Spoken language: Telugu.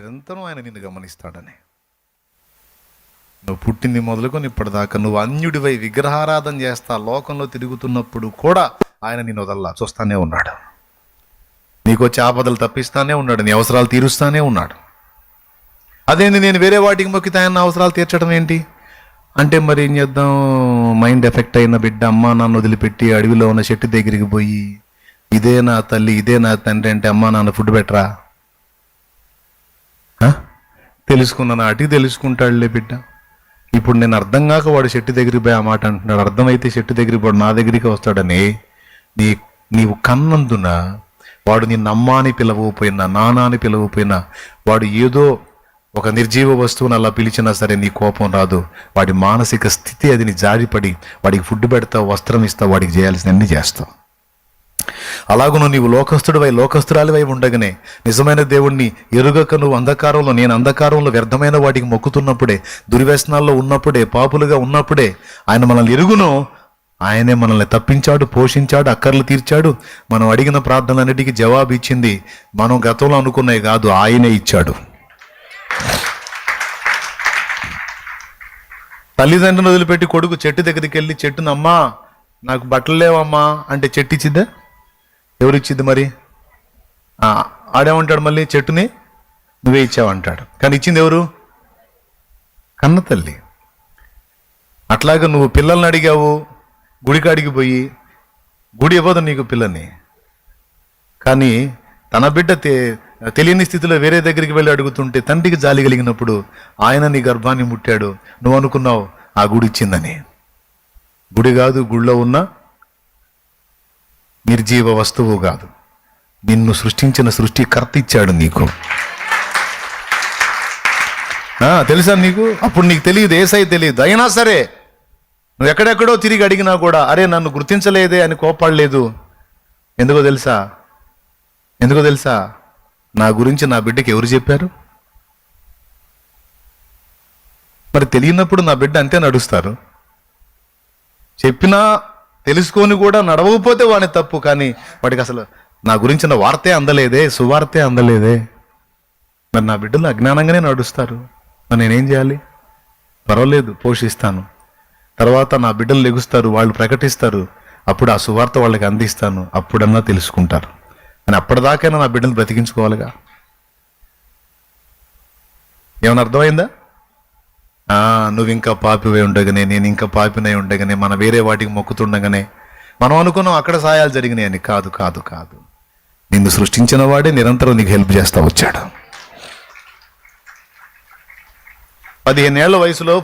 నిరంతరం ఆయన నిన్ను గమనిస్తాడని. నువ్వు పుట్టింది మొదలుకొని ఇప్పటిదాకా నువ్వు అన్యుడివై విగ్రహారాధన చేస్తా లోకంలో తిరుగుతున్నప్పుడు కూడా ఆయన నిన్ను వదల్లా, చూస్తానే ఉన్నాడు. నీకు వచ్చే ఆపదలు తప్పిస్తానే ఉన్నాడు, నీ అవసరాలు తీరుస్తానే ఉన్నాడు. అదేంది నేను వేరే వాటికి మొక్కితే ఆయన అవసరాలు తీర్చడం ఏంటి అంటే, మరి ఏం చేద్దాం? మైండ్ ఎఫెక్ట్ అయిన బిడ్డ అమ్మా నాన్న వదిలిపెట్టి అడవిలో ఉన్న చెట్టు దగ్గరికి పోయి ఇదే నా తల్లి ఇదే నా తండ్రి అంటే అమ్మా నాన్న ఫుడ్ పెట్టరా? తెలుసుకున్న నాటికి తెలుసుకుంటాడులే బిడ్డ. ఇప్పుడు నేను అర్థం కాక వాడు చెట్టు దగ్గరికి పోయి ఆ మాట అంటున్నాడు. అర్థమైతే చెట్టు దగ్గరికి వాడు నా దగ్గరికి వస్తాడని నీవు కన్నందున వాడు నిన్ను అమ్మా అని పిలవకపోయినా నాన్న అని పిలవకపోయినా వాడు ఏదో ఒక నిర్జీవ వస్తువుని అలా పిలిచినా సరే నీ కోపం రాదు. వాడి మానసిక స్థితి అది నీ జారిపడి వాడికి ఫుడ్ పెడతావు, వస్త్రం ఇస్తావు, వాడికి చేయాల్సినవన్నీ చేస్తావు. అలాగును నీవు లోకస్తురాలివై ఉండగానే నిజమైన దేవుణ్ణి ఎరుగక నువ్వు అంధకారంలో, నేను అంధకారంలో వ్యర్థమైన వాటికి మొక్కుతున్నప్పుడే, దుర్వ్యసనాల్లో ఉన్నప్పుడే, పాపులుగా ఉన్నప్పుడే ఆయన మనల్ని ఎరుగును. ఆయనే మనల్ని తప్పించాడు, పోషించాడు, అక్కర్లు తీర్చాడు. మనం అడిగిన ప్రార్థనలన్నిటికీ జవాబు ఇచ్చింది మనం గతంలో అనుకున్నవి కాదు, ఆయనే ఇచ్చాడు. తల్లిదండ్రులను వదిలిపెట్టి కొడుకు చెట్టు దగ్గరికి వెళ్ళి చెట్టును అమ్మా నాకు బట్టలు లేవమ్మా అంటే చెట్టు ఇచ్చిద్దా? ఎవరు ఇచ్చిద్ది మరి? ఆడేమంటాడు మళ్ళీ, చెట్టుని నువ్వే ఇచ్చావంటాడు. కానీ ఇచ్చింది ఎవరు? కన్న తల్లి. అట్లాగా నువ్వు పిల్లల్ని అడిగావు, గుడికాడికి పోయి గుడి ఇవ్వదు నీకు పిల్లని. కానీ తన బిడ్డ తెలియని స్థితిలో వేరే దగ్గరికి వెళ్ళి అడుగుతుంటే తండ్రికి జాలి కలిగినప్పుడు ఆయన నీ గర్భాన్ని ముట్టాడు. నువ్వు అనుకున్నావు ఆ గుడి ఇచ్చిందని. గుడి కాదు, గుడిలో ఉన్న నిర్జీవ వస్తువు కాదు, నిన్ను సృష్టించిన సృష్టికర్త ఇచ్చాడు నీకు. తెలుసా నీకు? అప్పుడు నీకు తెలియదు, ఏసై తెలియదు. అయినా సరే నువ్వు ఎక్కడెక్కడో తిరిగి అడిగినా కూడా అరే నన్ను గుర్తించలేదే అని కోపాడలేదు. ఎందుకో తెలుసా? నా గురించి నా బిడ్డకి ఎవరు చెప్పారు? మరి తెలియనప్పుడు నా బిడ్డ అంతే నడుస్తారు. చెప్పినా తెలుసుకొని కూడా నడవకపోతే వాని తప్పు. కానీ వాడికి అసలు నా గురించిన వార్తే అందలేదే, సువార్తే అందలేదే. మరి నా బిడ్డలు అజ్ఞానంగానే నడుస్తారు. మరి నేనేం చేయాలి? పర్వాలేదు, పోషిస్తాను. తర్వాత నా బిడ్డలు లెగుస్తారు, వాళ్ళు ప్రకటిస్తారు, అప్పుడు ఆ సువార్త వాళ్ళకి అందిస్తాను, అప్పుడన్నా తెలుసుకుంటారు. అని అప్పటిదాకైనా నా బిడ్డలు బ్రతికించుకోవాలిగా. ఏమైనా అర్థమైందా? నువ్వు ఇంకా పాపివై ఉండగానే, నేను ఇంకా పాపినై ఉండగానే, మన వేరే వాటికి మొక్కుతుండగానే మనం అనుకున్నాం అక్కడ సాయాలు జరిగినాయి అని. కాదు కాదు కాదు, నిన్ను సృష్టించిన వాడే నిరంతరం నీకు హెల్ప్ చేస్తా వచ్చాడు. 15 ఏళ్ల వయసులో